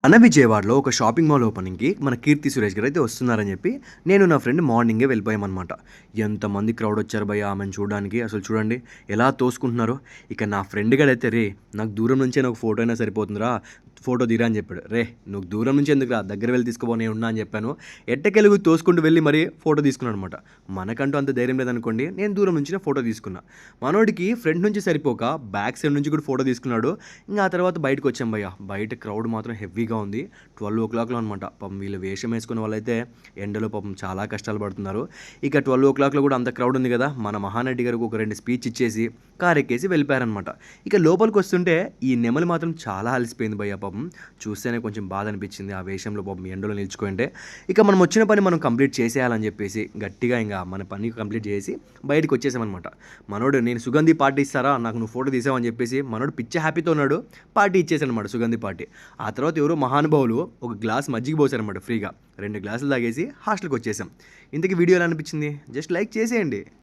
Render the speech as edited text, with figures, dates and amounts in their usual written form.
మన విజయవాడలో ఒక షాపింగ్ మాల్ ఓపెనింగ్‌కి మన 'కీర్తి సురేష్' గారైతే వస్తున్నారని చెప్పి, నేను నా ఫ్రెండ్ మార్నింగే వెళ్ళిపోయామనమాట. ఎంతమంది క్రౌడ్ వచ్చారు భయ్యా ఆమెను చూడడానికి. అసలు చూడండి ఎలా తోసుకుంటున్నారో. ఇక నా ఫ్రెండ్ గాడైతే, "రేయ్! నాకు దూరం నుంచే నాకు ఫోటో అయినా సరిపోతుందిరా, ఫోటో దిగిరా" అని చెప్పాడు. "రేయ్! నువ్వు దూరం నుంచి ఎందుకురా, దగ్గర వెళ్లి తీసుకోపో నేనున్నా" అని చెప్పాను. ఎట్టకెలుగు తోసుకుంటూ వెళ్ళి మరీ ఫోటో తీసుకున్నాడనమాట. మనకంటూ అంత ధైర్యం లేదనుకోండి, నేను దూరం నుంచినే ఫోటో తీసుకున్నా. మనోడికి ఫ్రంట్ నుంచి సరిపోక బ్యాక్ సైడ్ నుంచి కూడా ఫోటో తీసుకున్నాడు. ఇంక ఆ తర్వాత బయటకొచ్చాం భయ్యా. బయట క్రౌడ్ మాత్రం హెవీగా ఉంది. 12:00లో అనమాట. పాపం వీళ్ళు వేషం వేసుకునే వాళ్ళైతే ఎండలో పాపం చాలా కష్టాలు పడుతున్నారు. ఇక 12:00లో కూడా అంత క్రౌడ్ ఉంది కదా, మన మహానటి గారికి ఒక 2 స్పీచ్ ఇచ్చేసి కారెక్కేసి వెళ్ళిపోయారనమాట. ఇక లోపలికొస్తుంటే ఈ నెమలి మాత్రం చాలా అలసిపోయింది భయ్యా పాపం. చూస్తేనే కొంచెం బాధ అనిపించింది ఆ వేషంలో పాపం ఎండలో నిల్చుకుంటే. ఇక మనం వచ్చిన పని మనం కంప్లీట్ చేసేయాలని చెప్పేసి గట్టిగా ఇంక మన పని కంప్లీట్ చేసి బయటకు వచ్చేసామనమాట. మనోడు, "నేను సుగంధి పార్టీ ఇస్తారా, నాకు నువ్వు ఫోటో తీసావని" చెప్పేసి మనోడు పిచ్చ హ్యాపీతో ఉన్నాడు. పార్టీ ఇచ్చేసానమాట, సుగంధి పార్టీ. ఆ తర్వాత ఎవరో మహానుభావులు ఒక గ్లాస్ మజ్జిగ పోసారనమాట ఫ్రీగా. 2 గ్లాసులు తాగేసి హాస్టల్‌కి వచ్చేసాం. ఇంతకీ వీడియో ఎలా అనిపించింది? జస్ట్ లైక్ చేసేయండి.